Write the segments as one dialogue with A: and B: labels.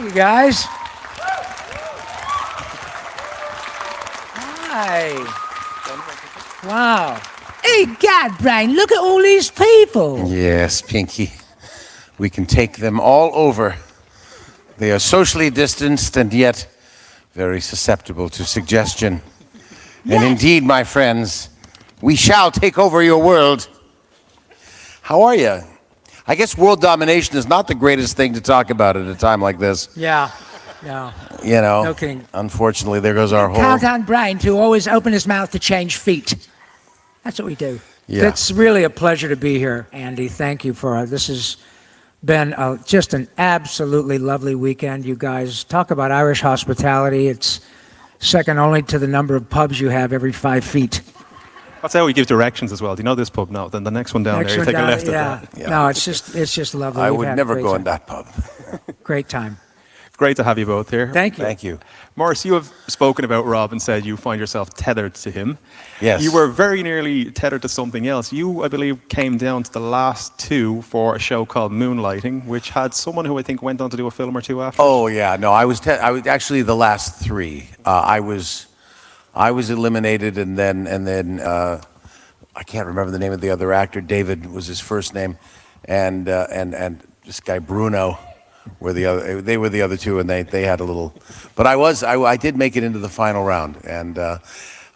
A: Thank you, guys. Hi. Wow. Hey, God, Brian, look at all these people.
B: Yes, Pinky. We can take them all over. They are socially distanced and yet very susceptible to suggestion. Yes. And indeed, my friends, we shall take over your world. How are you? I guess world domination is not the greatest thing to talk about at a time like this.
A: Yeah. No.
B: You know,
A: no kidding.
B: Unfortunately, there goes our whole...
A: Count on Brian to always open his mouth to change feet. That's what we do.
B: Yeah.
A: It's really a pleasure to be here, Andy. Thank you for this has been just an absolutely lovely weekend. You guys talk about Irish hospitality. It's second only to the number of pubs you have every 5 feet.
C: That's how we give directions as well. Do you know this pub? No. Then the next one down there, you take a left at that.
A: Yeah. No, it's just lovely.
B: I would never go in that pub.
A: Great time.
C: Great to have you both here.
A: Thank you.
B: Thank you.
C: Maurice, you have spoken about Rob and said you find yourself tethered to him.
B: Yes.
C: You were very nearly tethered to something else. You, I believe, came down to the last 2 for a show called Moonlighting, which had someone who I think went on to do a film or 2 after.
B: Oh, yeah. No, I was actually the last 3. I was eliminated, and then I can't remember the name of the other actor. David was his first name, and this guy Bruno were the other. They were the other 2, and they had a little. But I did make it into the final round, and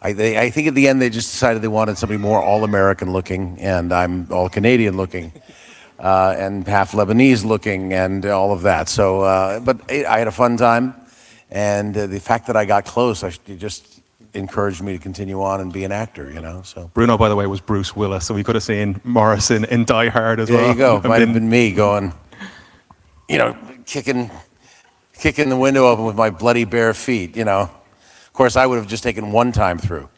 B: I think at the end they just decided they wanted somebody more all-American looking, and I'm all-Canadian looking, and half Lebanese looking, and all of that. So, but I had a fun time, and the fact that I got close, it just encouraged me to continue on and be an actor, you know. So
C: Bruno, by the way, was Bruce Willis, so we could have seen Morris in Die Hard as well.
B: There you go. Might have been me going, you know, kicking the window open with my bloody bare feet, you know. Of course, I would have just taken 1 time through.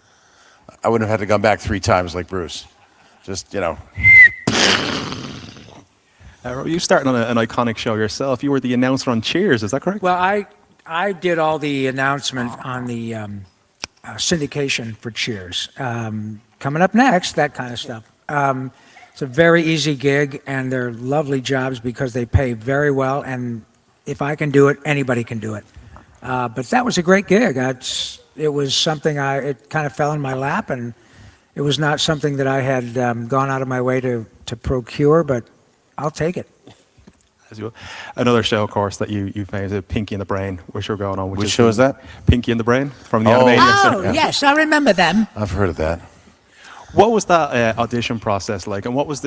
B: I wouldn't have had to come back 3 times like Bruce. Just, you know.
C: You started on an iconic show yourself. You were the announcer on Cheers, is that correct?
A: Well, I did all the announcement on the syndication for Cheers. Coming up next, that kind of stuff. It's a very easy gig, and they're lovely jobs because they pay very well, and if I can do it, anybody can do it. But that was a great gig. It was something it kind of fell in my lap, and it was not something that I had gone out of my way to procure, but I'll take it.
C: Another show, of course, that you made, Pinky and the Brain, which you're going on.
B: Which show is that?
C: Pinky and the Brain from the animation.
A: Oh, yes, I remember them.
B: I've heard of that.
C: What was that audition process like, and what was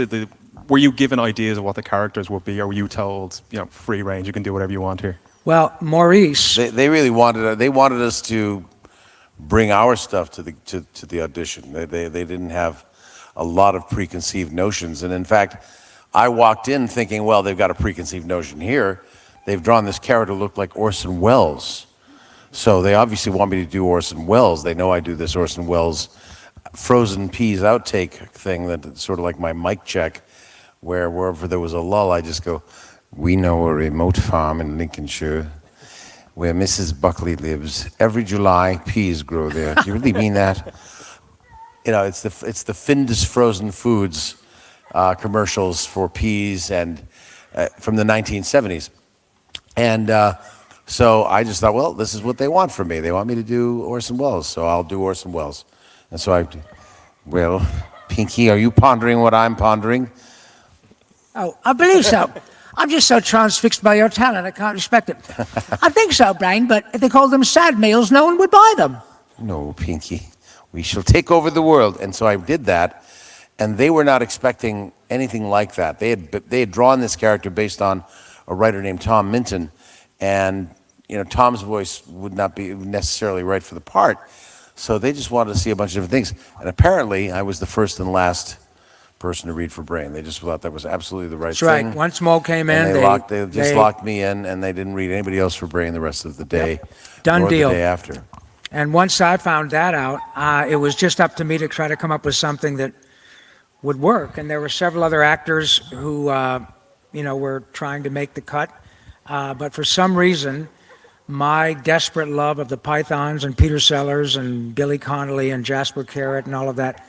C: were you given ideas of what the characters would be, or were you told, you know, free range, you can do whatever you want here?
A: Well, Maurice,
B: they really wanted us to bring our stuff to the audition. They didn't have a lot of preconceived notions, and in fact, I walked in thinking, well, they've got a preconceived notion here. They've drawn this character look like Orson Welles, so they obviously want me to do Orson Welles. They know I do this Orson Welles frozen peas outtake thing that's sort of like my mic check, where wherever there was a lull, I just go, we know a remote farm in Lincolnshire where Mrs. Buckley lives. Every July, peas grow there. Do you really mean that? You know, it's the Findus Frozen Foods commercials for peas and from the 1970s. And so I just thought, well, this is what they want from me. They want me to do Orson Welles, so I'll do Orson Welles. And so well, Pinky, are you pondering what I'm pondering?
A: Oh, I believe so. I'm just so transfixed by your talent, I can't respect it. I think so, Brian, but if they called them sad meals, no one would buy them.
B: No, Pinky, we shall take over the world. And so I did that, and they were not expecting anything like that. They had drawn this character based on a writer named Tom Minton, and you know, Tom's voice would not be necessarily right for the part. So they just wanted to see a bunch of different things. And apparently, I was the first and last person to read for Brain. They just thought that was absolutely the right thing.
A: That's right. Once Mo came in,
B: they just locked me in, and they didn't read anybody else for Brain the rest of the day.
A: Yep. Done deal.
B: The day after.
A: And once I found that out, it was just up to me to try to come up with something that would work. And there were several other actors who, you know, were trying to make the cut. But for some reason, my desperate love of the Pythons and Peter Sellers and Billy Connolly and Jasper Carrot and all of that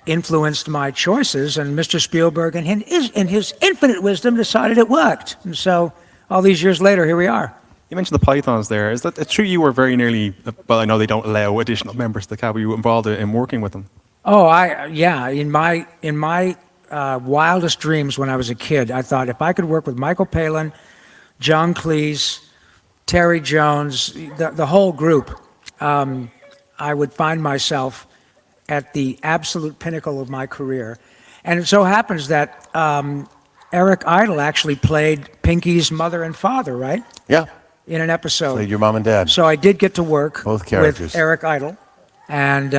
A: influenced my choices, and Mr. Spielberg in his infinite wisdom decided it worked. And so all these years later, here we are.
C: You mentioned the pythons there. Is that true? You were very nearly. Well, I know they don't allow additional members to the cab. Were you involved in working with them?
A: Oh, yeah. In my wildest dreams when I was a kid, I thought if I could work with Michael Palin, John Cleese, Terry Jones, the whole group, I would find myself at the absolute pinnacle of my career. And it so happens that Eric Idle actually played Pinky's mother and father, right?
B: Yeah.
A: In an episode.
B: Played your mom and dad.
A: So I did get to work
B: Both characters.
A: with Eric Idle, and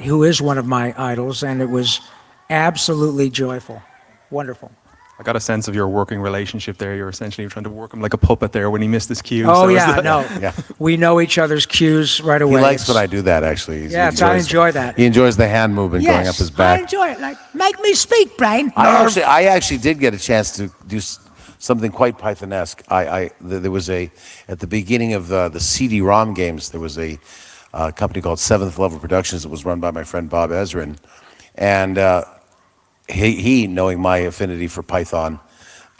A: who is one of my idols, and it was absolutely joyful, wonderful.
C: I got a sense of your working relationship there. You're essentially trying to work him like a puppet there when he missed his cue.
A: Oh
C: So is
A: yeah,
C: that-
A: no,
B: Yeah.
A: we know each other's cues right
B: He
A: away.
B: likes
A: It's-
B: when I do that, actually.
A: Yes, I enjoy that.
B: He enjoys the hand movement going up his back.
A: I enjoy it. Like, make me speak, Brian.
B: I actually did get a chance to do something quite Pythonesque. There was at the beginning of the CD-ROM games, there was a company called Seventh Level Productions that was run by my friend Bob Ezrin. And he, knowing my affinity for Python,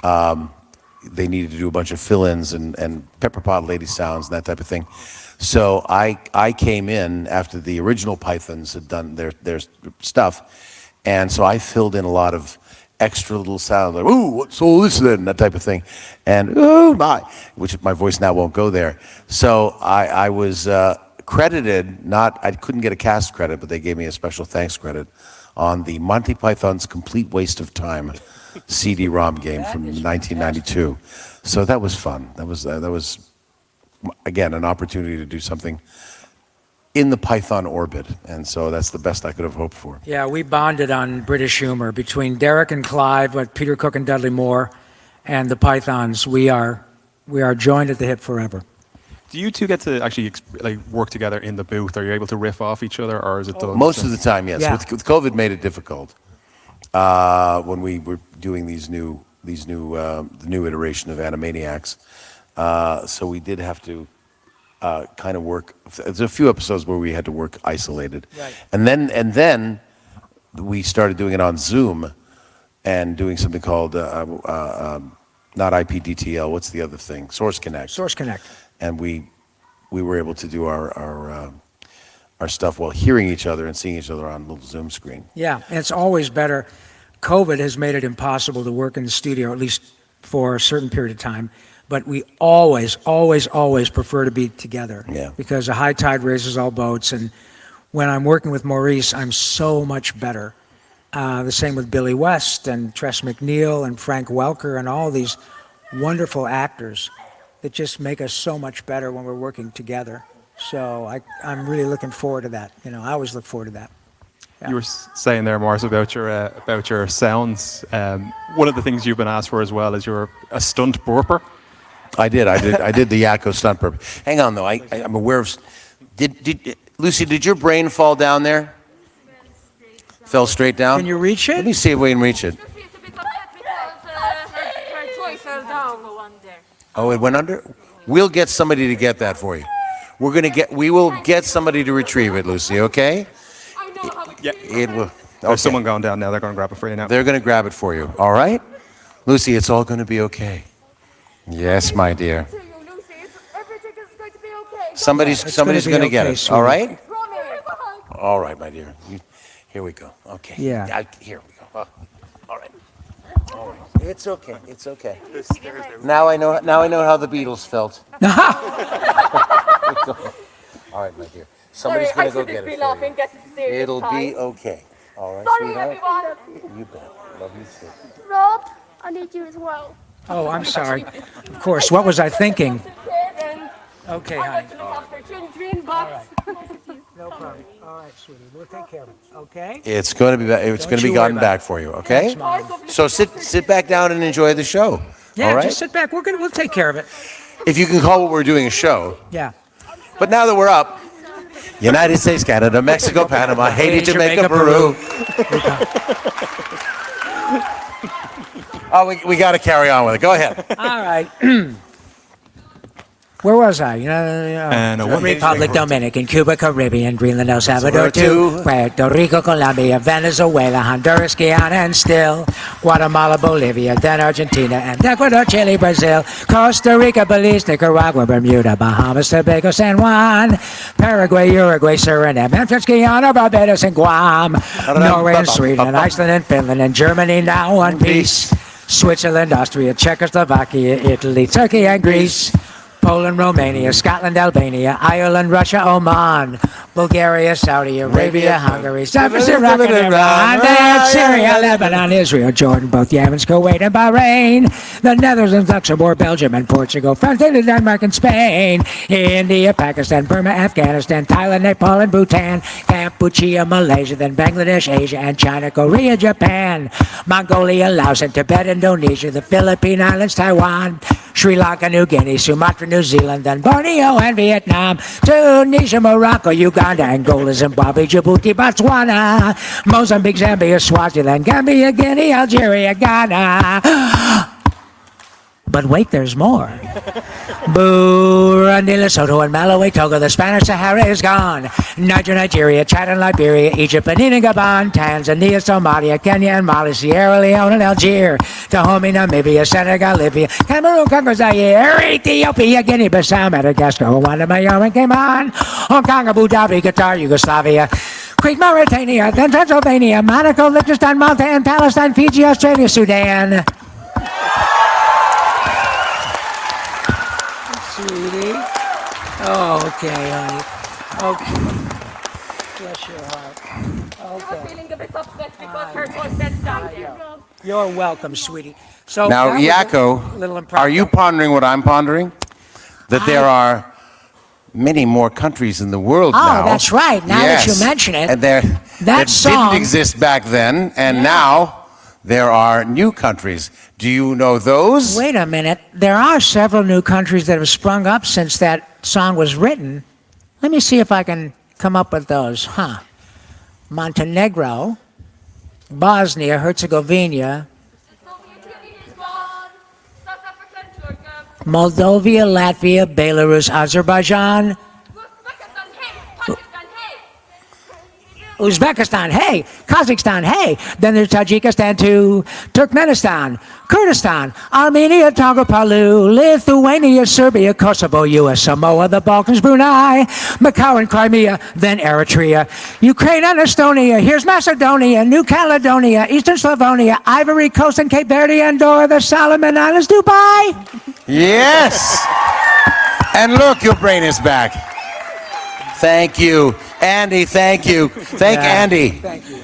B: they needed to do a bunch of fill-ins and pepper pot lady sounds and that type of thing. So I came in after the original Pythons had done their stuff, and so I filled in a lot of extra little sounds like "ooh, what's all this then?" that type of thing, and "oh my," which my voice now won't go there. So I was credited. I couldn't get a cast credit, but they gave me a special thanks credit on the Monty Python's Complete Waste of Time CD-ROM game from 1992. So that was fun. That was again an opportunity to do something in the Python orbit, and so that's the best I could have hoped for.
A: Yeah, we bonded on British humor between Derek and Clive, but Peter Cook and Dudley Moore, and the Pythons. We are joined at the hip forever.
C: Do you two get to actually work together in the booth? Are you able to riff off each other, or is it done?
B: Most of the time, yes.
A: Yeah.
B: With COVID, made it difficult when we were doing the new iteration of Animaniacs. So we did have to kind of work. There's a few episodes where we had to work isolated,
A: Right.
B: and then we started doing it on Zoom and doing something called not IPDTL. What's the other thing? Source Connect.
A: Source Connect.
B: And we were able to do our stuff while hearing each other and seeing each other on a little Zoom screen.
A: Yeah, and it's always better. COVID has made it impossible to work in the studio, at least for a certain period of time. But we always prefer to be together.
B: Yeah.
A: Because a high tide raises all boats. And when I'm working with Maurice, I'm so much better. The same with Billy West and Tress MacNeille and Frank Welker and all these wonderful actors that just make us so much better when we're working together. So I'm really looking forward to that. I always look forward to that. Yeah.
C: You were saying there, Maurice, about your sounds. One of the things you've been asked for as well is you're a stunt burper.
B: I did the Yakko stunt burp. Hang on though, I'm aware of. Did Lucy? Did your brain fall down there? Fell straight down.
A: Can you reach it?
B: Let me see if we can reach it.
D: She's a bit upset because her toy fell down one there.
B: Oh, it went under. We'll get somebody to get that for you. We will get somebody to retrieve it, Lucy. Okay?
D: I know how to
C: Yeah.
B: It will.
C: There's
B: Okay.
C: someone going down now. They're going to grab it for you now.
B: They're going to grab it for you. All right, Lucy. It's all going to be okay. Yes, my dear.
D: to you, Lucy. Everything is going to be okay.
B: Somebody's
A: gonna be
B: going to get
A: okay,
B: it.
A: sweetie.
B: All right.
D: Promise.
B: All right, my dear. Here we go. Okay.
A: Yeah.
B: Here we go. All right. All right. It's okay. It's okay. Now I know how the Beatles felt. All right, my dear.
D: Sorry,
B: Somebody's
D: I
B: going to go
D: shouldn't
B: get
D: be
B: it for
D: laughing.
B: you.
D: Get serious.
B: It'll
D: time.
B: be okay. All right,
D: Sorry,
B: sweetheart.
D: everyone.
B: You bet. Love you too.
D: Rob, I need you as well.
A: Oh, I'm sorry. Of course. What was I thinking?
D: And
A: Okay,
D: I
A: honey.
D: want to look after children, but
A: No problem. All right, sweetie. We'll take care of it. Okay?
B: It's going to be it's
A: Don't
B: going to be
A: you worry
B: gotten
A: about
B: back for you. Okay.
A: Mom.
B: So sit back down and enjoy the show.
A: Yeah,
B: All right.
A: just sit back. We'll take care of it.
B: If you can call what we're doing a show.
A: Yeah.
B: But now that we're up, United States, Canada, Mexico, Panama, Haiti, Jamaica, Peru. Oh, we got to carry on with it. Go ahead.
A: All right. Where was I? Republic Dominican, Cuba, Caribbean, Greenland, El Salvador, too. Puerto Rico, Colombia, Venezuela, Honduras, Guyana, and still Guatemala, Bolivia, then Argentina, and Ecuador, Chile, Brazil, Costa Rica, Belize, Nicaragua, Bermuda, Bahamas, Tobago, San Juan, Paraguay, Uruguay, Suriname, Memphis, Guyana, Barbados, and Guam, Norway, and Sweden, Iceland, and Finland, and Germany, now one piece. Switzerland, Austria, Czechoslovakia, Italy, Turkey, and Greece. Poland, Romania, Scotland, Albania, Ireland, Russia, Oman, Bulgaria, Saudi Arabia, Hungary, Cyprus, Iraq, and Iran, Syria, Lebanon, Israel, Jordan, both Yemen, Kuwait, and Bahrain, the Netherlands, Luxembourg, Belgium, and Portugal, France, Denmark, and Spain, India, Pakistan, Burma, Afghanistan, Thailand, Nepal, and Bhutan, Cambodia, Malaysia, then Bangladesh, Asia, and China, Korea, Japan, Mongolia, Laos, and Tibet, Indonesia, the Philippine Islands, Taiwan, Sri Lanka, New Guinea, Sumatra, New Zealand, then Borneo and Vietnam, Tunisia, Morocco, Uganda, Angola, Zimbabwe, Djibouti, Botswana, Mozambique, Zambia, Swaziland, Gambia, Guinea, Algeria, Ghana. But wait, there's more. Burundi, Lesotho, and Malawi, Togo, the Spanish Sahara is gone. Niger, Nigeria, Chad, and Liberia, Egypt, Benin, and Gabon, Tanzania, Somalia, Kenya, and Mali, Sierra Leone, and Algeria, Dahomey, Namibia, Senegal, Libya, Cameroon, Congo, Zaire, Ethiopia, Guinea-Bissau, Madagascar, Rwanda, Myanmar, Cayman, Hong Kong, Abu Dhabi, Qatar, Yugoslavia, Crete, Mauritania, then Pennsylvania, Monaco, Liechtenstein, Malta, and Palestine, Fiji, Australia, Sudan. Sweetie. Oh, okay, honey. Okay. Bless your heart.
D: I'm
A: Okay.
D: feeling a bit upset because her boyfriend died there.
A: You're welcome, sweetie. So
B: Now,
A: that was a
B: Yako,
A: little impromptu.
B: are you pondering what I'm pondering? That there are many more countries in the world now.
A: Oh, that's right. Now that you mention it,
B: and that
A: song-
B: didn't exist back then, and now there are new countries. Do you know those?
A: Wait a minute. There are several new countries that have sprung up since that song was written. Let me see if I can come up with those. Montenegro, Bosnia, Herzegovina,
D: Soviet Union is gone. South Africa and Georgia.
A: Moldova, Latvia, Belarus, Azerbaijan,
D: Uzbekistan, hey. Pakistan, hey.
A: Uzbekistan, hey, Kazakhstan, hey. Then there's Tajikistan too, Turkmenistan, Kurdistan, Armenia, Togo, Palau, Lithuania, Serbia, Kosovo, US, Samoa, the Balkans, Brunei, Macau and Crimea, then Eritrea, Ukraine and Estonia. Here's Macedonia, New Caledonia, Eastern Slavonia, Ivory Coast and Cape Verde, Andorra, the Solomon Islands, Dubai.
B: Yes. And look, your brain is back. Thank you. Andy, thank you. Thank Andy.
A: Thank you.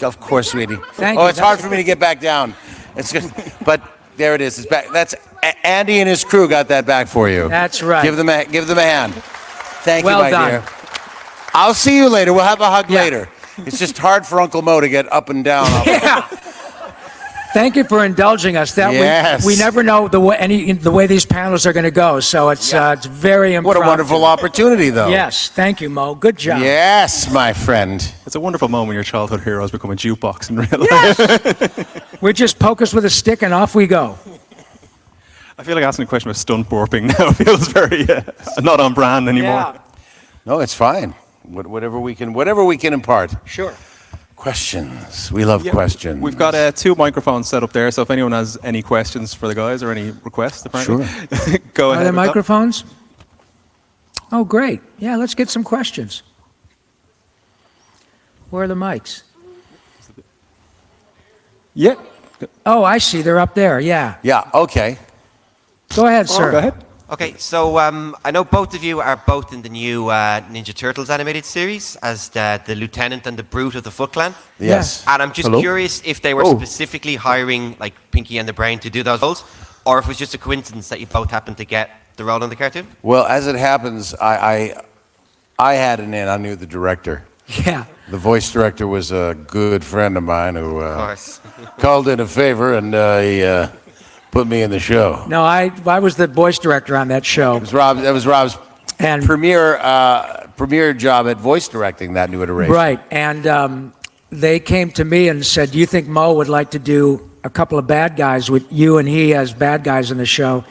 B: Of course, sweetie.
A: Thank
B: oh,
A: you.
B: it's hard for me to get back down. It's good, but there it is. It's back. That's Andy and his crew got that back for you.
A: That's right.
B: Give them a hand. Thank
A: Well
B: you, my
A: done.
B: dear. I'll see you later. We'll have a hug
A: Yeah.
B: later. It's just hard for Uncle Mo to get up and down.
A: Yeah. Thank you for indulging us. That
B: Yes.
A: we never know the way these panels are going to go, so it's very
B: What
A: impromptu.
B: a wonderful opportunity, though.
A: Yes, thank you, Mo. Good job.
B: Yes, my friend.
C: It's a wonderful moment your childhood heroes become a jukebox in real life.
A: We just poke us with a stick and off we go.
C: I feel like asking a question about stunt burping now feels very not on brand anymore.
B: No, it's fine. Whatever we can impart.
A: Sure.
B: Questions. We love questions.
C: We've got 2 microphones set up there, so if anyone has any questions for the guys or any requests, apparently, go
A: Are
C: ahead.
A: there
C: with that.
A: microphones? Oh, great. Yeah, let's get some questions. Where are the mics?
C: Yeah.
A: Oh, I see. They're up there. Yeah.
B: Yeah. Okay.
A: Go ahead, sir.
C: Go ahead.
E: Okay, so I know both of you are both in the new Ninja Turtles animated series as the Lieutenant and the Brute of the Foot Clan.
B: Yes.
E: And I'm just
B: Hello?
E: curious if they were
B: Oh.
E: specifically hiring like Pinky and the Brain to do those roles, or if it was just a coincidence that you both happened to get the role in the cartoon.
B: Well, as it happens, I had an in. I knew the director.
A: Yeah.
B: The voice director was a good friend of mine who
E: Of course.
B: called in a favor, and he put me in the show.
A: No, I was the voice director on that show.
B: That was Rob's
A: And
B: premier job at voice directing that new iteration.
A: right, and they came to me and said, "Do you think Mo would like to do a couple of bad guys with you and he as bad guys in the show?"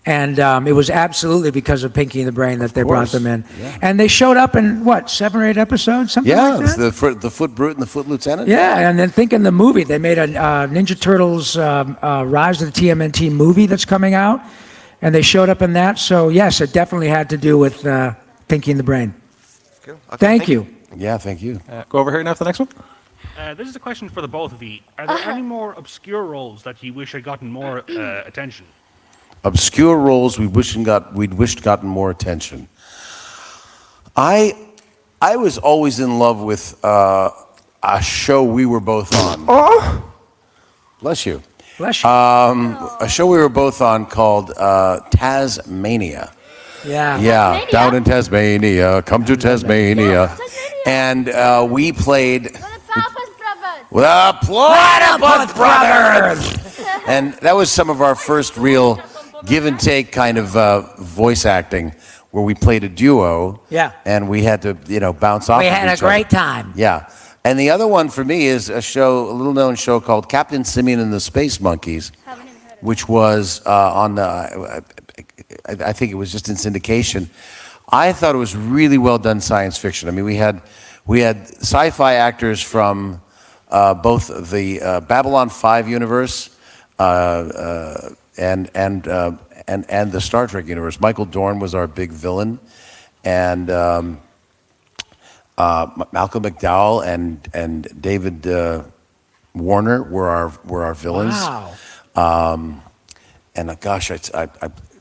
A: And it was absolutely because of Pinky and the Brain that they brought
B: course.
A: them in.
B: Yeah.
A: And they showed up in, what, 7 or 8 episodes? Something
B: Yeah,
A: like
B: it's
A: that?
B: the Foot Brute and the Foot Lieutenant.
A: Yeah, and then think in the movie, they made a Ninja Turtles Rise of the TMNT movie that's coming out, and they showed up in that. So yes, it definitely had to do with Pinky and the Brain.
E: Cool. Okay,
A: Thank you.
B: Yeah, thank you.
C: Go over here now for the next one.
F: This is a question for the both of you. Are there any more obscure roles that you wish had gotten more attention?
B: Obscure roles we'd wished gotten more attention. I was always in love with a show we were both on.
A: Oh,
B: Bless you.
A: bless you.
B: A show we were both on called Tasmania.
A: Yeah.
B: Yeah, down in Tasmania. Come to Tasmania. And we played
D: The Papas Brothers.
B: the Platypus Brothers. And that was some of our first real give and take kind of voice acting, where we played a duo.
A: Yeah.
B: And we had to, bounce off.
A: We
B: of
A: had a
B: each other.
A: great time.
B: Yeah. And the other one for me is a little known show called Captain Simeon and the Space Monkeys, which was on the, I think it was just in syndication. I thought it was really well done science fiction. I mean, we had sci-fi actors from both the Babylon 5 universe and the Star Trek universe. Michael Dorn was our big villain, and Malcolm McDowell and David Warner were our villains.
A: Wow.
B: And gosh,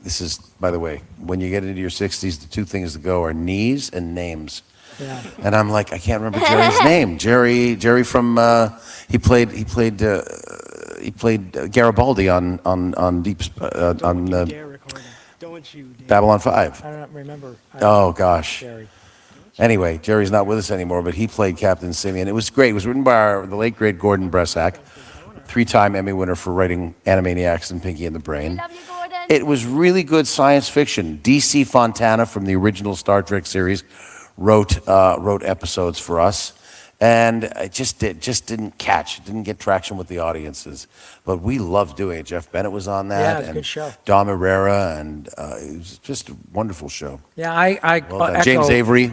B: this is, by the way, when you get into your 60s, the two things that go are knees and names.
A: Yeah.
B: And I'm like, I can't remember Jerry's name. Jerry from he played Garibaldi on Babylon 5.
A: I don't remember.
B: Oh gosh.
A: Jerry.
B: Anyway, Jerry's not with us anymore, but he played Captain Simeon. It was great. It was written by the late great Gordon Bressak, 3-time Emmy winner for writing Animaniacs and Pinky and the Brain.
D: Love you, Gordon.
B: It was really good science fiction. DC Fontana from the original Star Trek series wrote episodes for us, and it just didn't catch. It didn't get traction with the audiences, but we loved doing it. Jeff Bennett was on that,
A: Yeah, it's a
B: and
A: good show.
B: Dom Herrera, and it was just a wonderful show.
A: Yeah, I
B: Well done.
A: echo,
B: James Avery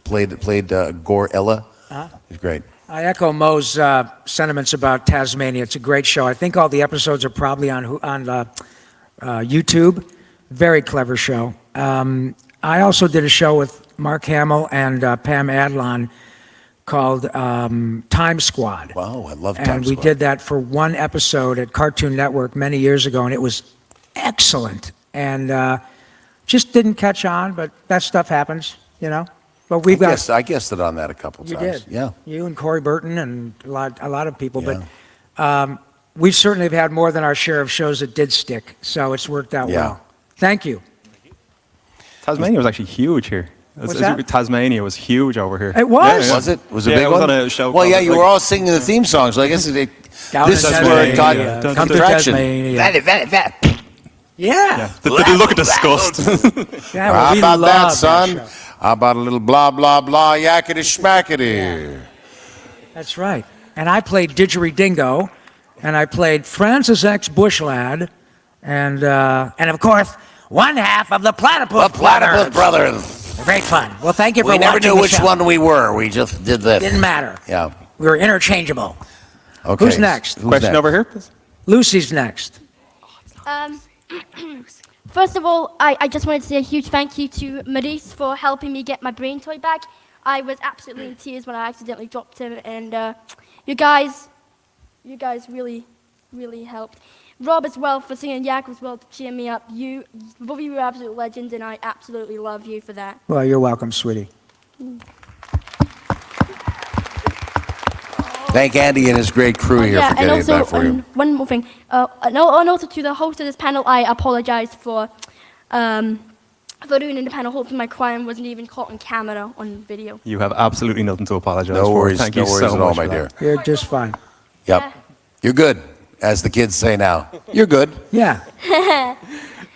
B: played Gore Ella. It was great.
A: I echo Mo's sentiments about Tasmania. It's a great show. I think all the episodes are probably on YouTube. Very clever show. I also did a show with Mark Hamill and Pam Adlon called Time Squad.
B: Wow, I love Time
A: And we
B: Squad.
A: did that for one episode at Cartoon Network many years ago, and it was excellent. And just didn't catch on, but that stuff happens, But we've got.
B: I guessed it on that a couple
A: You
B: times.
A: did.
B: Yeah.
A: You and Corey Burton and a lot of people. But we certainly have had more than our share of shows that did stick. So it's worked out
B: Yeah.
A: well. Thank you.
C: Tasmania was actually huge here.
A: What's that?
C: Tasmania was huge over here.
A: It was?
B: Was it? Was it a
C: Yeah,
B: big
C: it was
B: one?
C: on a show
B: Well,
C: called,
B: yeah, you
C: like-
B: were all singing the theme song, so I guess
A: Down
B: this
A: in
B: is where it got
A: Tasmania. Come to
B: traction.
A: Tasmania.
B: That.
A: Yeah.
C: The look of disgust.
A: Yeah, well,
B: How
A: we
B: about that,
A: love
B: son?
A: show.
B: How about a little blah, blah, blah, yakety schmackety?
A: That's right. And I played Didgeridingo, and I played Francis X. Bushlad, and of course, one half of the Platypus
B: The Platypus Brothers.
A: Great fun. Well, thank you for
B: We
A: watching
B: never knew
A: the
B: which
A: show.
B: one we were. We just did this.
A: Didn't matter.
B: Yeah.
A: We were interchangeable.
B: Okay.
A: Who's next?
C: Question over here, please.
A: Lucy's next.
D: First of all, I just wanted to say a huge thank you to Maurice for helping me get my brain toy back. I was absolutely in tears when I accidentally dropped him, and you guys really, really helped. Rob as well for singing Yak as well to cheer me up. You were absolute legends, and I absolutely love you for that.
A: Well, you're welcome, sweetie.
B: Thank Andy and his great crew here for
D: and
B: getting
D: also
B: it back for you.
D: one more thing. And also to the host of this panel, I apologize for doing the panel. Hopefully my crime wasn't even caught on camera on video.
C: You have absolutely nothing to apologize
B: No
C: for.
B: worries,
C: Thank
B: no
C: you
B: worries
C: so
B: at all,
C: much
B: my
C: for
B: dear.
C: that.
A: You're just fine.
B: Yep.
D: Yeah.
B: You're good, as the kids say now. You're good.
A: Yeah.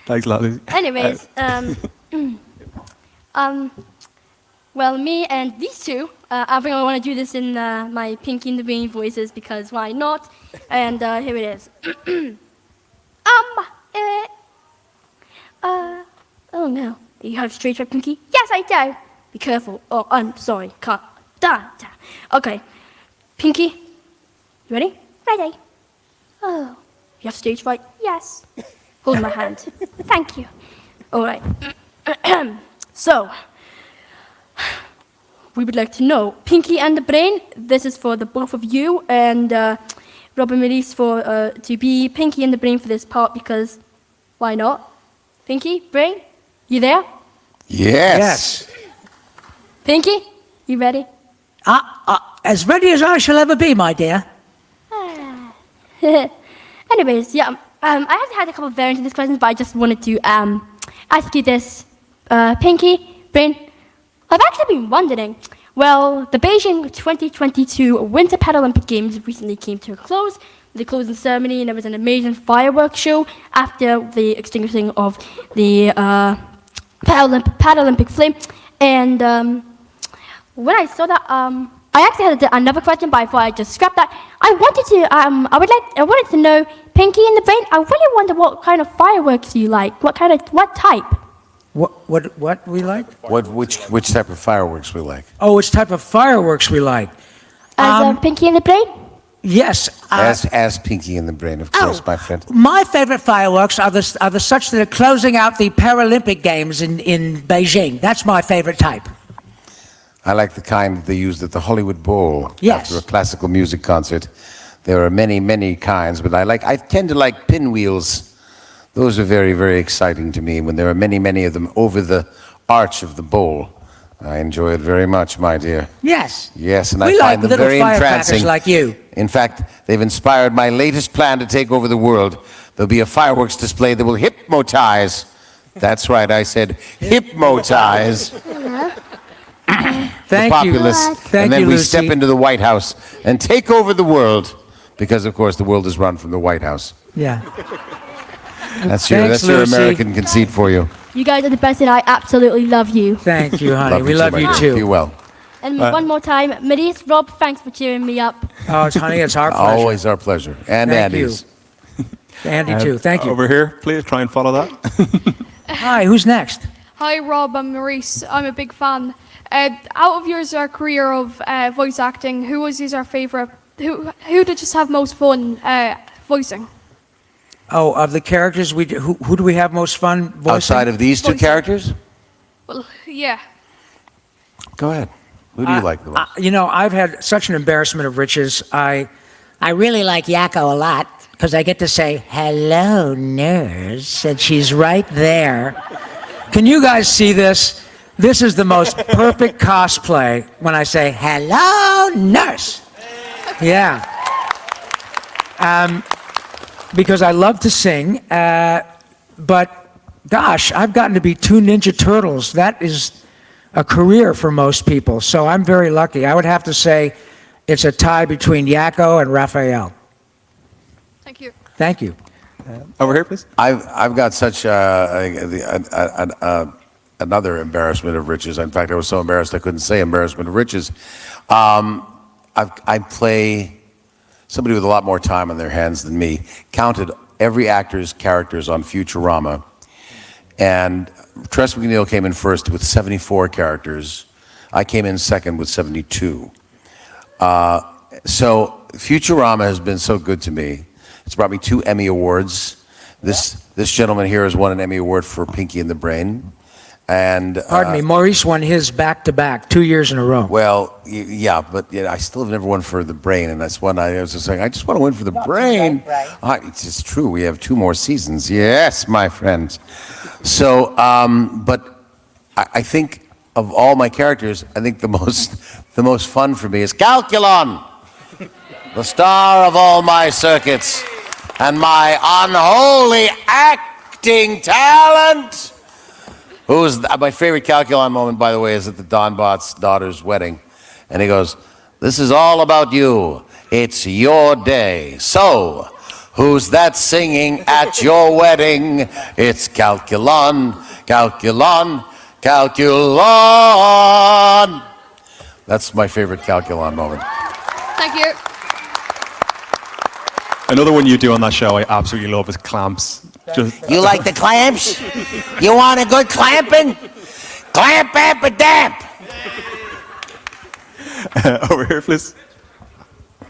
C: Thanks a lot, Lucy.
D: Anyways, well, me and these two, I think I want to do this in my Pinky and the Brain voices because why not? And here it is. Oh no. Do you have stage fright, Pinky? Yes, I do. Be careful. Oh, I'm sorry. Can't. Okay. Pinky, you ready? Ready. Oh. You have stage fright? Yes. Hold my hand. Thank you. All right. So, we would like to know, Pinky and the Brain, this is for the both of you, and Rob and Maurice to be Pinky and the Brain for this part, because why not? Pinky, Brain, you there?
B: Yes.
D: Pinky, you ready?
A: As ready as I shall ever be, my dear.
D: Anyways, yeah, I have had a couple of variants of this question, but I just wanted to ask you this. Pinky, Brain, I've actually been wondering, well, the Beijing 2022 Winter Paralympic Games recently came to a close, the closing ceremony, and there was an amazing fireworks show after the extinguishing of the Paralympic flame. And when I saw that, I actually had another question, but I thought I'd just scrap that. I wanted to know, Pinky and the Brain, I really wonder what kind of fireworks you like. What type?
A: What we like?
B: Which type of fireworks we like?
A: Oh, which type of fireworks we like?
D: As Pinky and the Brain?
A: Yes.
B: As Pinky in the Brain, of course, my friend.
A: My favorite fireworks are the such that are closing out the Paralympic Games in Beijing. That's my favorite type.
B: I like the kind they used at the Hollywood Bowl
A: Yes.
B: after a classical music concert. There are many, many kinds, but I tend to like pinwheels. Those are very, very exciting to me when there are many, many of them over the arch of the bowl. I enjoy it very much, my dear.
A: Yes.
B: Yes, and
A: We
B: I
A: like
B: find them
A: little
B: very
A: firecrackers
B: entrancing.
A: like you.
B: In fact, they've inspired my latest plan to take over the world. There'll be a fireworks display that will hypnotize. That's right, I said hypnotize the
A: Thank you.
B: populace.
A: Thank
B: And then
A: you,
B: we
A: Lucy.
B: step into the White House and take over the world. Because, of course, the world is run from the White House.
A: Yeah.
B: That's
A: Thanks,
B: your
A: Lucy.
B: American conceit for you.
D: You guys are the best, and I absolutely love you.
A: Thank you, honey. We love
B: my
A: you
B: dear. Be
A: too.
B: well.
D: And one more time, Maurice, Rob, thanks for cheering me up.
A: Oh, honey, it's our pleasure.
B: Always our pleasure. And
A: Thank you.
B: Andy's.
A: Andy too. Thank you.
C: Over here, please try and follow that.
A: Hi. Who's next?
G: Hi, Rob. I'm Maurice. I'm a big fan. Out of your career of voice acting, who was your favourite? Who did you have most fun voicing?
A: Oh, of the characters we do, who do we have most fun voicing?
B: Outside of these two
G: Voicing.
B: characters?
G: Well, yeah.
B: Go ahead. Who do you like the most?
A: You know, I've had such an embarrassment of riches. I really like Yakko a lot because I get to say, hello, nurse, and she's right there. Can you guys see this? This is the most perfect cosplay when I say, hello, nurse. Yeah. Because I love to sing, but gosh, I've gotten to be 2 Ninja Turtles. That is a career for most people, so I'm very lucky. I would have to say it's a tie between Yakko and Raphael.
G: Thank you.
A: Thank you.
C: Over here, please.
B: I've got such another embarrassment of riches. In fact, I was so embarrassed I couldn't say embarrassment of riches. I play somebody with a lot more time on their hands than me. Counted every actor's characters on Futurama, and Tress MacNeille came in first with 74 characters. I came in second with 72. So Futurama has been so good to me. It's brought me 2 Emmy Awards. This gentleman here has won an Emmy Award for Pinky and the Brain. And
A: Pardon me, Maurice won his back-to-back 2 years in a row.
B: well, yeah, but I still have never won for the Brain, and that's one I was just saying. I just want to win for the Brain. It's true. We have 2 more seasons. Yes, my friend. So, but I think of all my characters, I think the most fun for me is Calculon, the star of all my circuits, and my unholy acting talent. My favorite Calculon moment, by the way, is at the Don Bott's daughter's wedding. And he goes, "This is all about you. It's your day. So, who's that singing at your wedding? It's Calculon, Calculon, Calculon." That's my favorite Calculon moment.
G: Thank you.
C: Another one you do on that show I absolutely love is Clamps. Just,
B: You like the clamps? You want a good clamping? Clamp, amp, and damp.
C: over here, please.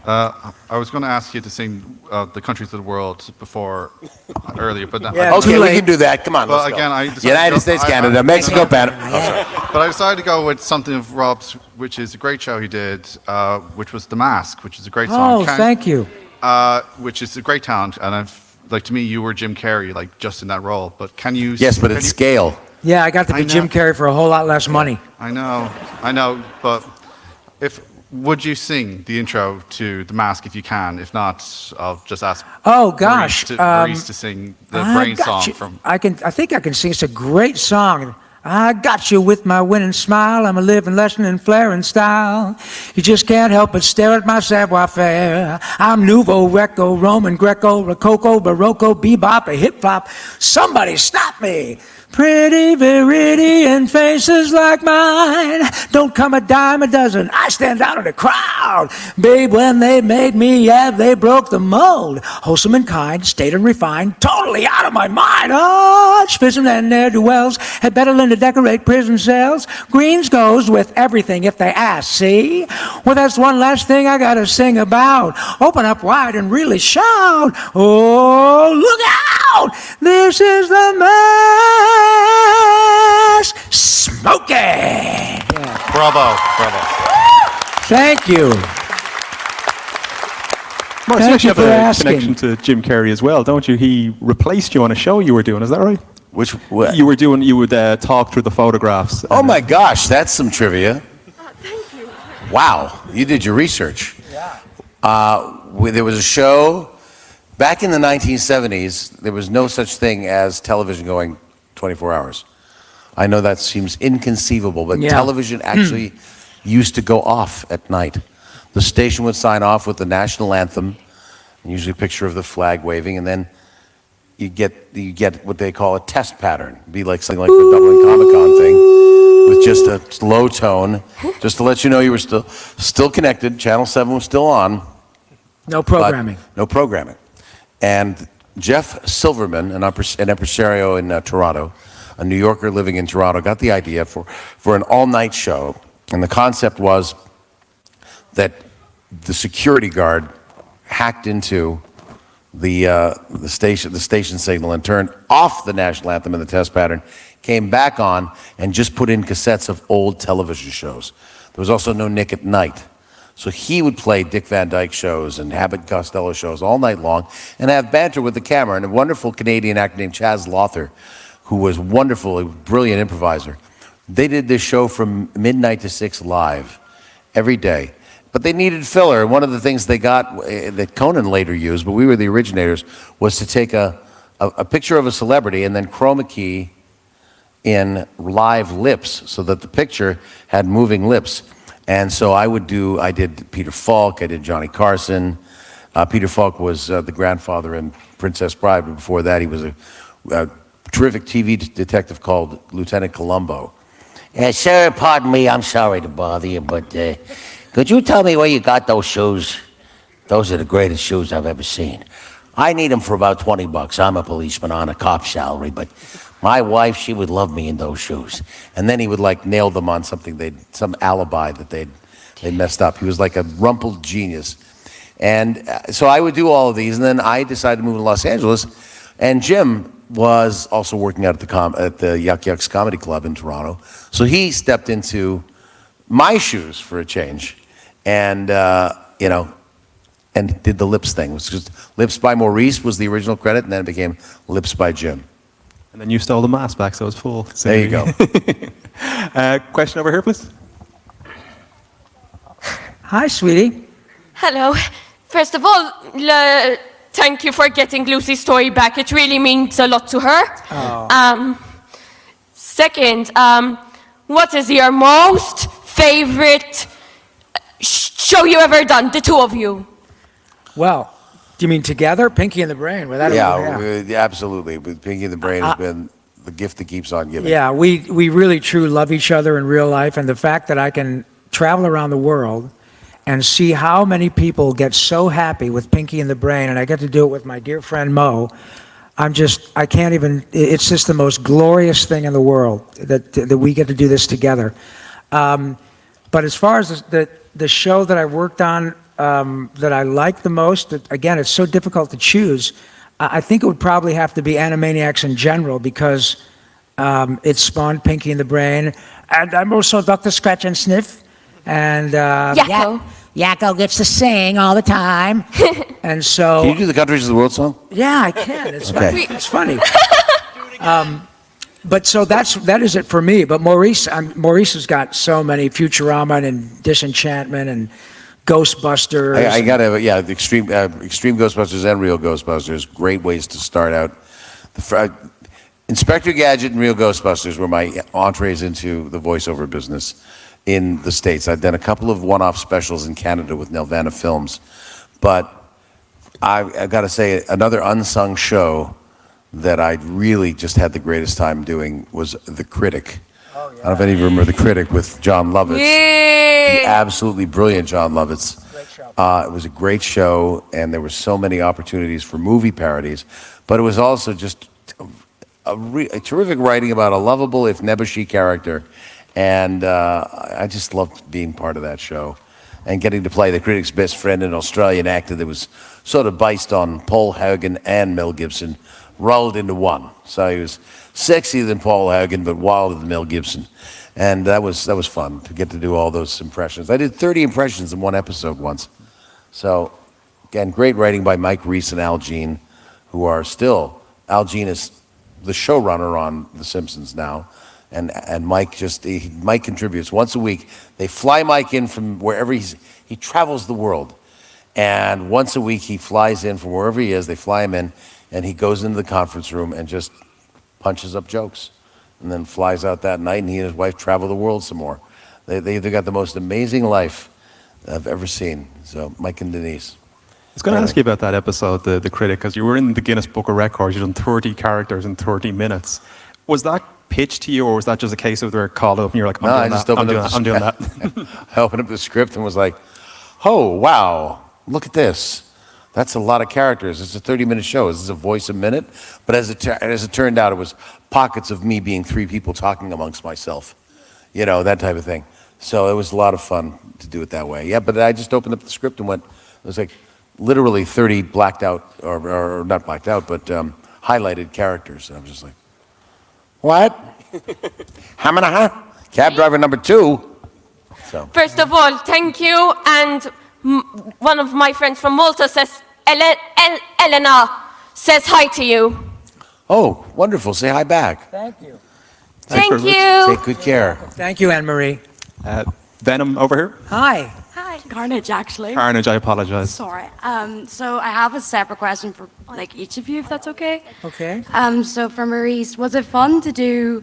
H: I was going to ask you to sing the countries of the world before earlier, but
A: Yeah,
B: Okay,
A: too
B: we
A: late.
B: can do that. Come on,
H: Well,
B: let's go.
H: again, I decided
B: United
H: to go-
B: States,
H: I-
B: Canada,
H: I-
B: Mexico, Panama. Oh, sorry.
H: but I decided to go with something of Rob's, which is a great show he did, which was The Mask, which is a great song.
A: Oh, thank you.
H: Which is a great talent, and to me, you were Jim Carrey, like just in that role. But can you?
B: Yes, but
H: can
B: it's
H: you-
B: scale.
A: Yeah, I got to
H: I
A: be Jim
H: know.
A: Carrey for a whole lot less money.
H: I know, but would you sing the intro to The Mask if you can? If not, I'll just ask.
A: Oh, gosh.
H: Maurice to sing the
A: I
H: Brain
A: got
H: song
A: you.
H: from.
A: I think I can sing. It's a great song. I got you with my winning smile. I'm a living lesson in flair and style. You just can't help but stare at my savoir-faire. I'm Nouveau, Greco, Roman, Greco, Rococo, Barocco, bebop, a hip-hop. Somebody stop me. Pretty Viridian faces like mine don't come a dime a dozen. I stand out in the crowd. Babe, when they made me, yeah, they broke the mold. Wholesome and kind, staid and refined, totally out of my mind. Oh, Schism and ne'er-do-wells had better learn to decorate prison cells. Greens goes with everything if they ask, see? Well, that's one last thing I gotta sing about. Open up wide and really shout. Oh, look out! This is the Mask. Smoking!
H: Bravo.
A: Thank you.
C: Maurice, you
A: Thank
C: actually
A: you for
C: have a
A: asking.
C: connection to Jim Carrey as well, don't you? He replaced you on a show you were doing, is that right?
B: What?
C: You would talk through the photographs.
B: Oh my gosh, that's some trivia.
D: Thank you.
B: Wow, you did your research. There was a show back in the 1970s. There was no such thing as television going 24 hours. I know that seems inconceivable, but
A: Yeah.
B: television actually used to go off at night. The station would sign off with the national anthem, usually a picture of the flag waving, and then you get what they call a test pattern. It'd be like something like the Dublin Comic Con thing, with just a low tone, just to let you know you were still connected. Channel 7 was still on.
A: No
B: but
A: programming.
B: no programming. And Jeff Silverman, an impresario in Toronto, a New Yorker living in Toronto, got the idea for an all-night show. And the concept was that the security guard hacked into the station signal and turned off the national anthem and the test pattern, came back on, and just put in cassettes of old television shows. There was also no Nick at Night. So he would play Dick Van Dyke shows and Abbott Costello shows all night long and have banter with the camera. And a wonderful Canadian actor named Chaz Lawther, who was wonderful, a brilliant improviser. They did this show from midnight to 6 live every day. But they needed filler. And one of the things they got that Conan later used, but we were the originators, was to take a picture of a celebrity and then chroma key in live lips so that the picture had moving lips. And so I did Peter Falk, I did Johnny Carson. Peter Falk was the grandfather in Princess Bride, but before that he was a terrific TV detective called Lieutenant Columbo. Sir, pardon me, I'm sorry to bother you, but could you tell me where you got those shoes? Those are the greatest shoes I've ever seen. I need them for about $20. I'm a policeman on a cop salary, but my wife, she would love me in those shoes. And then he would nail them on some alibi that they messed up. He was like a rumpled genius. And so I would do all of these, and then I decided to move to Los Angeles. And Jim was also working out at the Yuck Yucks Comedy Club in Toronto. So he stepped into my shoes for a change, and and did the lips thing. It was just Lips by Maurice was the original credit, and then it became Lips by Jim.
C: And then you stole the mask back, so it's full.
B: There you go.
C: Question over here, please.
A: Hi, sweetie.
I: Hello. First of all, thank you for getting Lucy's story back. It really means a lot to her. Second, what is your most favorite show you ever done, the two of you?
A: Well, do you mean together? Pinky and the Brain? Without
B: Yeah, absolutely. But Pinky and the Brain has been the gift that keeps on giving.
A: Yeah, we really, truly love each other in real life, and the fact that I can travel around the world and see how many people get so happy with Pinky and the Brain, and I get to do it with my dear friend Mo. I can't even, it's just the most glorious thing in the world that we get to do this together. But as far as the show that I worked on that I like the most, again, it's so difficult to choose. I think it would probably have to be Animaniacs in general because it spawned Pinky and the Brain. And I'm also Dr. Scratch and Sniff. And
I: Yakko.
A: Yakko gets to sing all the time. And so...
B: Can you do the Countries of the World song?
A: Yeah, I can. It's
B: Okay.
A: funny. It's funny. But so that is it for me. But Maurice has got so many Futurama and Disenchantment and Ghostbusters.
B: I got to, yeah, the extreme Ghostbusters and Real Ghostbusters. Great ways to start out. Inspector Gadget and Real Ghostbusters were my entrees into the voiceover business in the States. I'd done a couple of one-off specials in Canada with Nelvana Films, but I've got to say another unsung show that I really just had the greatest time doing was The Critic. Oh, yeah. I don't know if any of you remember The Critic with John Lovitz.
I: Yeah.
B: The absolutely brilliant John Lovitz.
A: Great show.
B: It was a great show, and there were so many opportunities for movie parodies, but it was also just a terrific writing about a lovable, if nebbishy character, and I just loved being part of that show and getting to play the critic's best friend, an Australian actor that was sort of based on Paul Hogan and Mel Gibson rolled into one. So he was sexier than Paul Hogan, but wilder than Mel Gibson. And that was fun to get to do all those impressions. I did 30 impressions in one episode once. So, again, great writing by Mike Reese and Al Jean, who are still, Al Jean is the showrunner on The Simpsons now. And Mike Mike contributes once a week. They fly Mike in from wherever he travels the world. And once a week he flies in from wherever he is, they fly him in, and he goes into the conference room and just punches up jokes. And then flies out that night, and he and his wife travel the world some more. They got the most amazing life I've ever seen. So Mike and Denise.
C: I was going to ask you about that episode, The Critic, because you were in the Guinness Book of Records. You've done 30 characters in 30 minutes. Was that pitched to you, or was that just a case of they're called up and you're like, I'm doing that?
B: I opened up the script and was like, oh, wow, look at this. That's a lot of characters. It's a 30-minute show. Is this a voice a minute? But as it turned out, it was pockets of me being three people talking amongst myself. You know, that type of thing. So it was a lot of fun to do it that way. Yeah, but I just opened up the script and went, it was like literally 30 blacked out, or not blacked out, but highlighted characters. And I was just like, what? Cab driver number 2. So.
I: First of all, thank you. And one of my friends from Malta says, Elena says hi to you.
B: Oh, wonderful. Say hi back.
A: Thank you.
I: Thank you.
B: Take good care.
A: Thank you, Anne-Marie.
C: Venom over here.
A: Hi.
J: Hi, Carnage, actually.
C: Carnage, I apologize.
J: Sorry. So I have a separate question for like each of you, if that's okay.
A: Okay.
J: So for Maurice, was it fun to do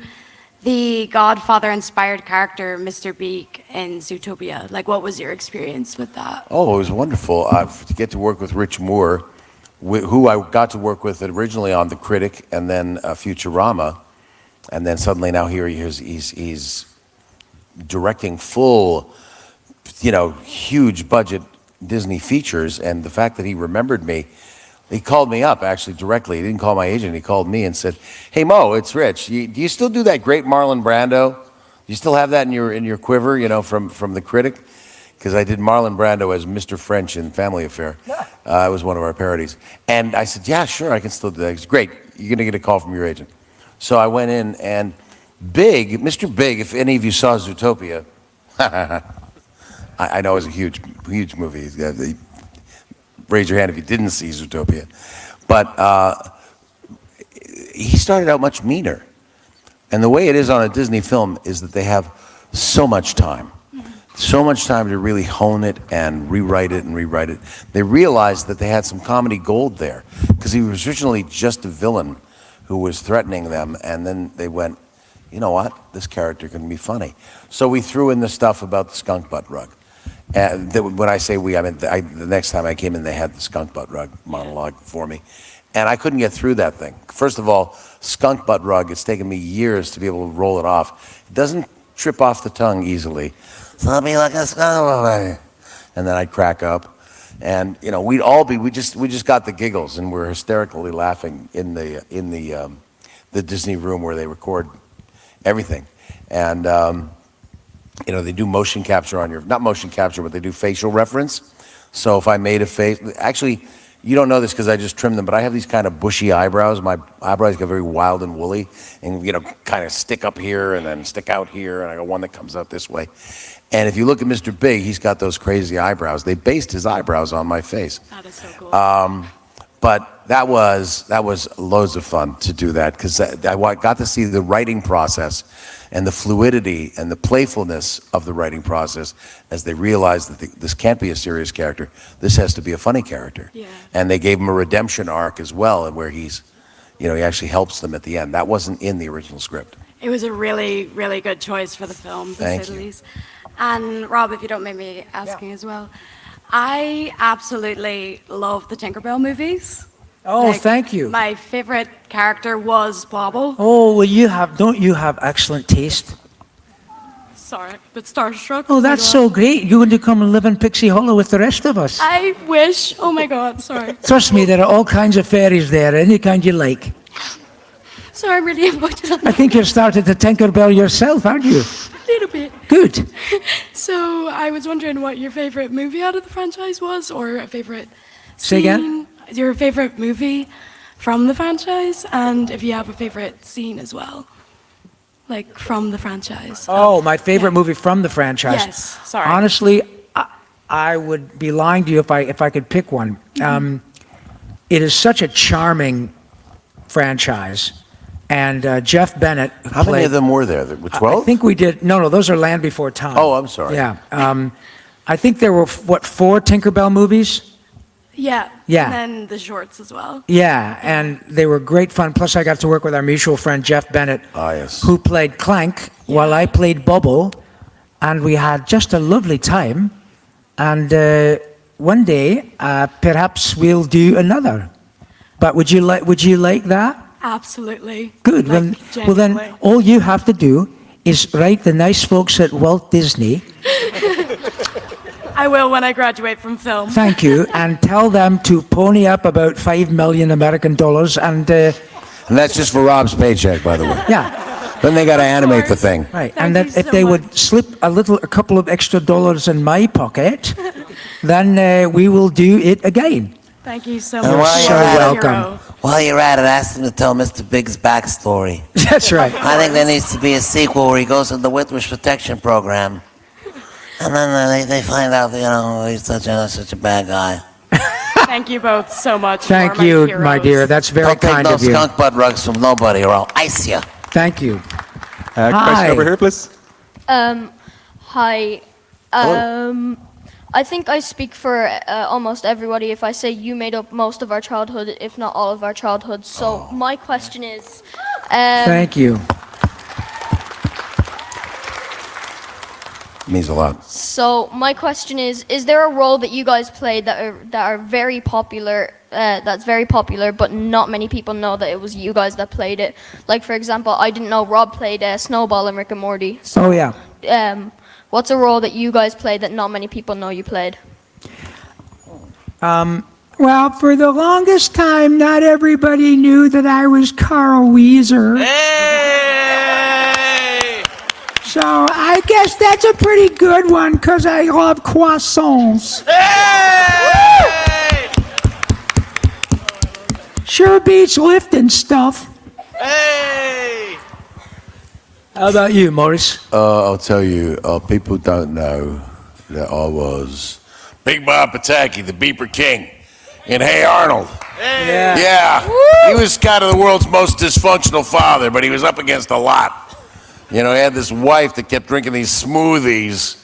J: the Godfather-inspired character, Mr. Beak, in Zootopia? Like, what was your experience with that?
B: Oh, it was wonderful to get to work with Rich Moore, who I got to work with originally on The Critic and then Futurama, and then suddenly now here he's directing full, huge budget Disney features, and the fact that he remembered me, he called me up actually directly. He didn't call my agent. He called me and said, "Hey Mo, it's Rich. Do you still do that great Marlon Brando? Do you still have that in your quiver? From The Critic?" Because I did Marlon Brando as Mr. French in Family Affair. It was one of our parodies, and I said, "Yeah, sure, I can still do that." He said, "Great, you're gonna get a call from your agent." So I went in, and Mr. Big, if any of you saw Zootopia, I know it was a huge movie. Raise your hand if you didn't see Zootopia. But he started out much meaner. And the way it is on a Disney film is that they have so much time. So much time to really hone it and rewrite it and rewrite it. They realized that they had some comedy gold there, because he was originally just a villain who was threatening them, and then they went, you know what, this character can be funny. So we threw in the stuff about the skunk butt rug. And when I say we, I mean the next time I came in, they had the skunk butt rug monologue for me. And I couldn't get through that thing. First of all, skunk butt rug, it's taken me years to be able to roll it off. It doesn't trip off the tongue easily. So I'll be like a skunk butt. And then I'd crack up. And we just got the giggles, and we're hysterically laughing in the Disney room where they record everything. And they do motion capture on not motion capture, but they do facial reference. So if I made a face, actually, you don't know this because I just trimmed them, but I have these kind of bushy eyebrows. My eyebrows get very wild and woolly, and kind of stick up here and then stick out here, and I got one that comes out this way. And if you look at Mr. Big, he's got those crazy eyebrows. They based his eyebrows on my face.
J: That is so cool.
B: But that was loads of fun to do that, because I got to see the writing process and the fluidity and the playfulness of the writing process as they realized that this can't be a serious character. This has to be a funny character.
J: Yeah.
B: And they gave him a redemption arc as well, where he actually helps them at the end. That wasn't in the original script.
J: It was a really, really good choice for the film, to
B: Thank
J: say the
B: you.
J: least. And Rob, if you don't mind me asking as well, I absolutely love the Tinkerbell movies.
A: Oh, thank you.
J: My favorite character was Bobble.
A: Oh, well, don't you have excellent taste?
J: Sorry, but starstruck.
A: Oh, that's so great. You're going to come and live in Pixie Hollow with the rest of us.
J: I wish. Oh my God, sorry.
A: Trust me, there are all kinds of fairies there, any kind you like.
J: Sorry, I'm really emotional.
A: I think you've started to Tinkerbell yourself, aren't you?
J: A little bit.
A: Good.
J: So I was wondering what your favorite movie out of the franchise was, or a favorite
A: Say again?
J: Your favorite movie from the franchise, and if you have a favorite scene as well, like from the franchise.
A: Oh, my favorite movie from the franchise.
J: Yes, sorry.
A: Honestly, I would be lying to you if I could pick one. It is such a charming franchise, and Jeff Bennett.
B: How many of them were there? 12?
A: I think we did. No, those are Land Before Time.
B: Oh, I'm sorry.
A: Yeah. I think there were 4 Tinkerbell movies?
J: Yeah.
A: Yeah.
J: And then the shorts as well.
A: Yeah, and they were great fun. Plus, I got to work with our mutual friend Jeff Bennett,
B: Yes.
A: who played Clank while I played Bubble, and we had just a lovely time. And one day, perhaps we'll do another. But would you like that?
J: Absolutely.
A: Good.
J: Like,
A: Well, then
J: genuinely.
A: all you have to do is write the nice folks at Walt Disney.
J: I will when I graduate from film.
A: Thank you, and tell them to pony up about $5 million American dollars, and
B: And that's just for Rob's paycheck, by the way.
A: yeah.
B: Then they got to animate the thing.
A: Right,
J: Thank
A: and
J: you
A: that if
J: so
A: they
J: much.
A: would slip a couple of extra dollars in my pocket, then we will do it again.
J: Thank you so
B: And
J: much.
B: while
J: You
B: you're
J: are
B: at
J: a
B: it-
A: welcome.
J: hero.
K: While you're at it, ask them to tell Mr. Big's backstory.
A: That's right.
K: I think there needs to be a sequel where he goes in the Witness Protection Program. And then they find out, he's such a bad guy.
J: Thank you both so much. You
A: Thank
J: are
A: you,
J: heroes.
A: my dear. That's very
K: Don't take
A: kind
K: no
A: of you.
K: skunk butt rugs from nobody or I'll ice you.
A: Thank you.
C: Question
A: Hi.
C: over here, please.
I: Hi. I think I speak for almost everybody if I say you made up most of our childhood, if not all of our childhood. So my question is,
A: Thank you.
B: Means a lot.
I: so my question is there a role that you guys played that are very popular, that's very popular, but not many people know that it was you guys that played it? Like, for example, I didn't know Rob played Snowball in Rick and Morty. So,
A: Oh, yeah.
I: what's a role that you guys played that not many people know you played?
A: Well, for the longest time, not everybody knew that I was Carl Weezer. So I guess that's a pretty good one, because I love croissants. Sure beats lifting stuff. How about you, Maurice?
B: I'll tell you, people don't know that I was Big Bob Pataki, the Beeper King, in Hey Arnold. Yeah. He was kind of the world's most dysfunctional father, but he was up against a lot. He had this wife that kept drinking these smoothies,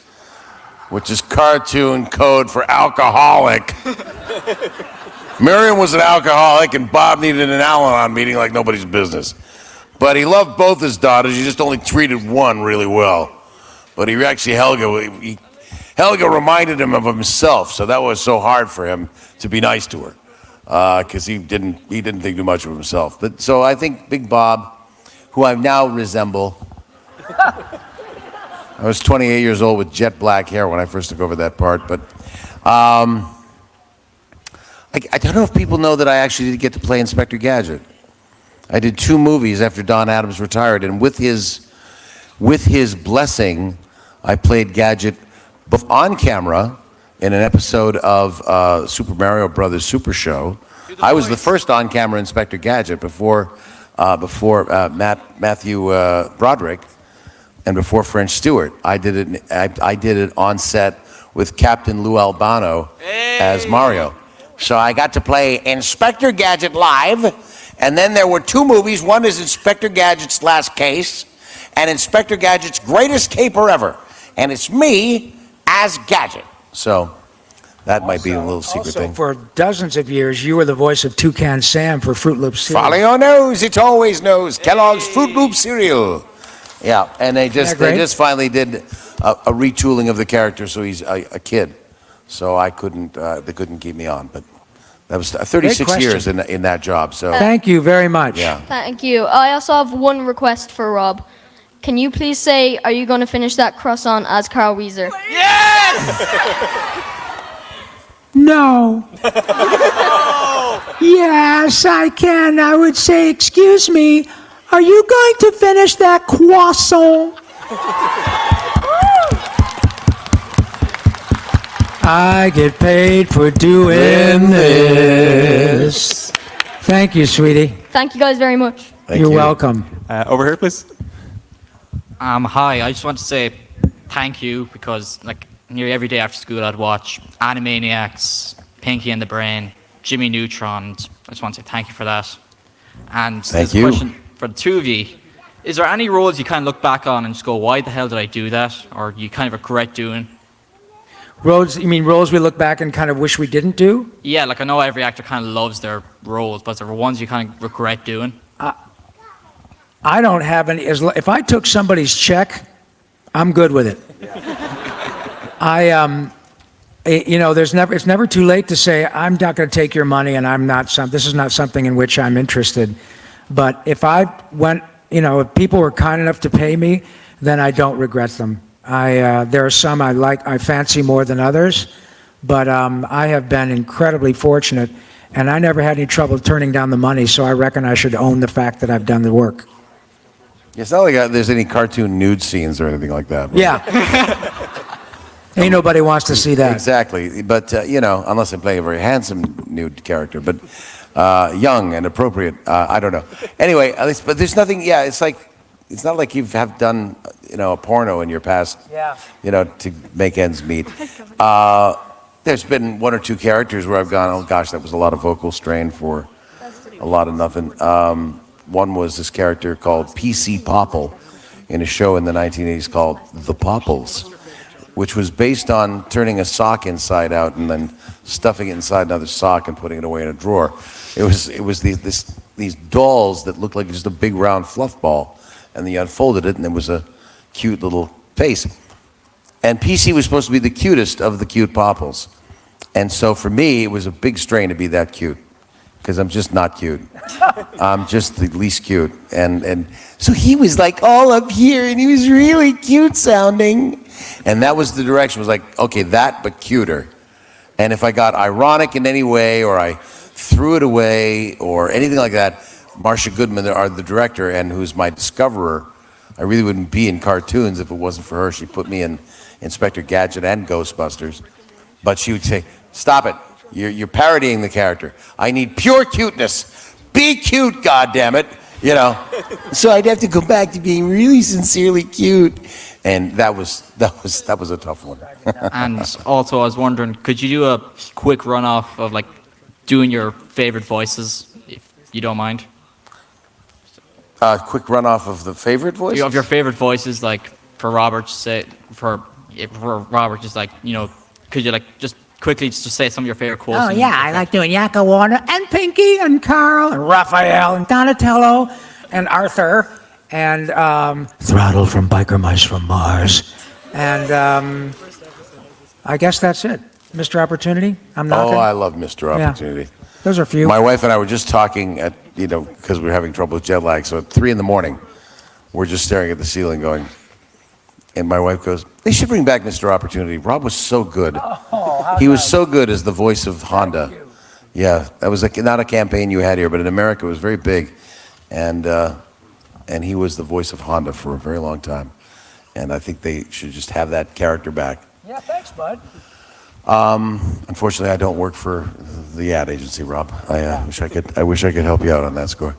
B: which is cartoon code for alcoholic. Miriam was an alcoholic, and Bob needed an Al-Anon meeting like nobody's business. But he loved both his daughters. He just only treated one really well. But he actually, Helga reminded him of himself, so that was so hard for him to be nice to her, because he didn't think too much of himself. But so I think Big Bob, who I now resemble. I was 28 years old with jet black hair when I first took over that part, but I don't know if people know that I actually did get to play Inspector Gadget. I did 2 movies after Don Adams retired, and with his blessing, I played Gadget both on camera in an episode of Super Mario Brothers Super Show. I was the first on-camera Inspector Gadget before Matthew Broderick and before French Stewart. I did it on set with Captain Lou Albano as Mario. So I got to play Inspector Gadget live, and then there were 2 movies. One is Inspector Gadget's Last Case, and Inspector Gadget's Greatest Caper Ever. And it's me as Gadget. So that might be a little secret thing.
A: For dozens of years, you were the voice of Toucan Sam for Fruit Loops cereal.
B: Follow your nose, it always knows. Kellogg's Fruit Loop cereal. Yeah, and they just finally did a retooling of the character, so he's a kid. So they couldn't keep me on, but that was 36 years in that job. So
A: thank you very much.
B: Yeah.
I: Thank you. I also have one request for Rob. Can you please say, are you going to finish that croissant as Carl Weezer?
A: No. Yes, I can. I would say, excuse me, are you going to finish that croissant? I get paid for doing this. Thank you, sweetie.
I: Thank you guys very much.
A: You're welcome.
C: Over here, please.
L: Hi, I just want to say thank you because nearly every day after school I'd watch Animaniacs, Pinky and the Brain, Jimmy Neutron. I just want to say thank you for that. And
B: thank
L: there's a
B: you.
L: question for the 2 of you. Is there any roles you kind of look back on and just go, why the hell did I do that? Or you kind of regret doing?
A: You mean roles we look back and kind of wish we didn't do?
L: Yeah, I know every actor kind of loves their roles, but there were ones you kind of regret doing.
A: I don't have any. If I took somebody's check, I'm good with it. It's never too late to say I'm not going to take your money, and this is not something in which I'm interested. But if I went, if people were kind enough to pay me, then I don't regret them. There are some I fancy more than others, but I have been incredibly fortunate, and I never had any trouble turning down the money. So I reckon I should own the fact that I've done the work.
B: It's not like there's any cartoon nude scenes or anything like that.
A: Yeah. Ain't nobody wants to see that.
B: Exactly. But, unless I'm playing a very handsome nude character, but young and appropriate, I don't know. Anyway, at least, but there's nothing, it's not like you have done, a porno in your past, to make ends meet. There's been 1 or 2 characters where I've gone, oh gosh, that was a lot of vocal strain for a lot of nothing. One was this character called P.C. Popple in a show in the 1980s called The Popples, which was based on turning a sock inside out and then stuffing it inside another sock and putting it away in a drawer. It was these dolls that looked like just a big round fluff ball, and then you unfolded it and there was a cute little face. And PC was supposed to be the cutest of the cute Popples. And so for me, it was a big strain to be that cute, because I'm just not cute. I'm just the least cute. And so he was like all up here, and he was really cute sounding. And that was the direction, was like, okay, that, but cuter. And if I got ironic in any way, or I threw it away, or anything like that, Marcia Goodman, the director, and who's my discoverer, I really wouldn't be in cartoons if it wasn't for her. She put me in Inspector Gadget and Ghostbusters. But she would say, stop it. You're parodying the character. I need pure cuteness. Be cute, goddammit. So I'd have to go back to being really sincerely cute. And that was a tough one.
L: And also, I was wondering, could you do a quick run-off of doing your favorite voices, if you don't mind?
B: Quick run-off of the favorite voices?
L: Of your favorite voices, for Robert, for Robert, just could you just quickly just say some of your favorite quotes?
A: Oh yeah, I like doing Yakko Warner and Pinky and Carl and Raphael and Donatello and Arthur and Throttle from Biker Mice from Mars. And I guess that's it. Mr. Opportunity, I'm knocking.
B: Oh, I love Mr. Opportunity.
A: Yeah. Those are a few.
B: My wife and I were just talking at, because we were having trouble with jet lag. So at 3 a.m, we're just staring at the ceiling going, and my wife goes, they should bring back Mr. Opportunity. Rob was so good. He was so good as the voice of Honda. Yeah, that was not a campaign you had here, but in America it was very big, and he was the voice of Honda for a very long time, and I think they should just have that character back.
A: Yeah, thanks, bud.
B: Unfortunately, I don't work for the ad agency, Rob. I wish I could help you out on that score.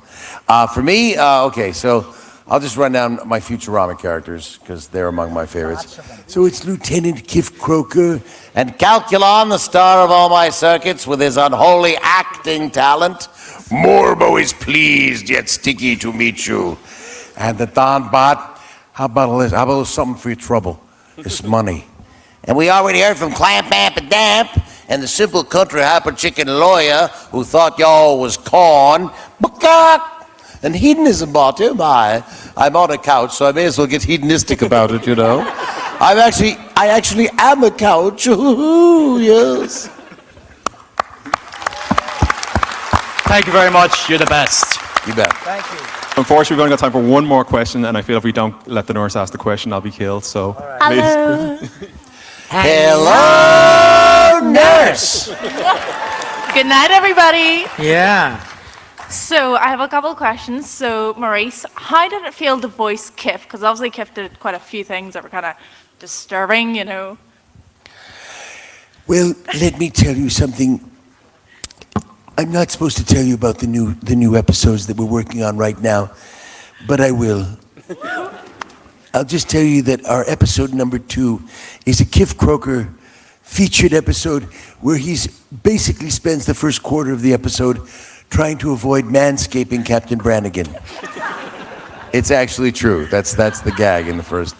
B: For me, okay, so I'll just run down my Futurama characters because they're among my favorites. So it's Lieutenant Kif Croker and Calculon, the star of all my circuits, with his unholy acting talent. Morbo is pleased yet sticky to meet you. And the Don Bot, how about a list? How about something for your trouble? It's money.
K: And we already heard from Clamp, Amp, and Damp, and the simple country hyper chicken lawyer who thought y'all was corn.
B: And hedonism, bot, am I? I'm on a couch, so I may as well get hedonistic about it, you know. I actually am a couch. Ooh, yes.
L: Thank you very much. You're the best.
B: You bet.
A: Thank you.
C: Unfortunately, we've only got time for one more question, and I feel if we don't let the nurse ask the question, I'll be killed. So,
D: Hello.
B: Hello, nurse.
M: Good night, everybody.
A: Yeah.
M: So I have a couple of questions. So Maurice, how did it feel to voice Kif? Because obviously Kif did quite a few things that were kind of disturbing, you know.
B: Well, let me tell you something. I'm not supposed to tell you about the new episodes that we're working on right now, but I will. I'll just tell you that our episode number 2 is a Kif Croker featured episode where he's basically spends the first quarter of the episode trying to avoid manscaping Captain Brannigan. It's actually true. That's the gag in the first.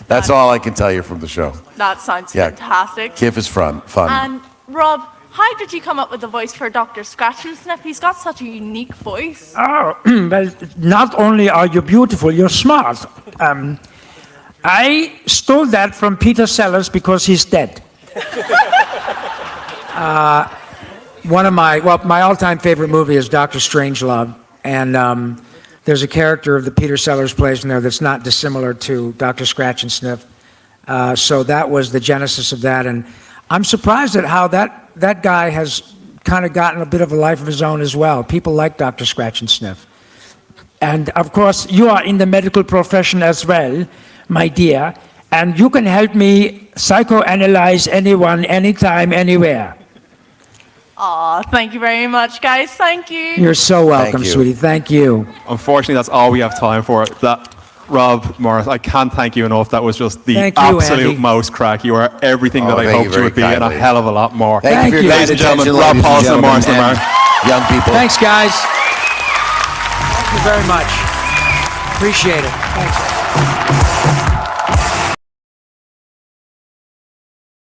B: That's all I can tell you from the show.
M: That sounds
B: Yeah.
M: fantastic.
B: Kif is fun.
M: And Rob, how did you come up with the voice for Dr. Scratch and Sniff? He's got such a unique voice.
A: Oh, well, not only are you beautiful, you're smart. I stole that from Peter Sellers because he's dead. My all-time favorite movie is Dr. Strangelove, and there's a character of the Peter Sellers plays in there that's not dissimilar to Dr. Scratch and Sniff. So that was the genesis of that, and I'm surprised at how that guy has kind of gotten a bit of a life of his own as well. People like Dr. Scratch and Sniff. And of course, you are in the medical profession as well, my dear, and you can help me psychoanalyze anyone, anytime, anywhere.
M: Aw, thank you very much, guys. Thank you.
A: You're so welcome, sweetie. Thank you.
C: Unfortunately, that's all we have time for. Rob Morris, I can't thank you enough. That was just the absolute most crack. You are everything that I hoped you would be, and a hell of a lot more.
B: Thank you,
C: ladies and gentlemen. Rob Paulsen and Maurice LaMarche.
B: Young people.
A: Thanks, guys. Thank you very much. Appreciate it. Thanks.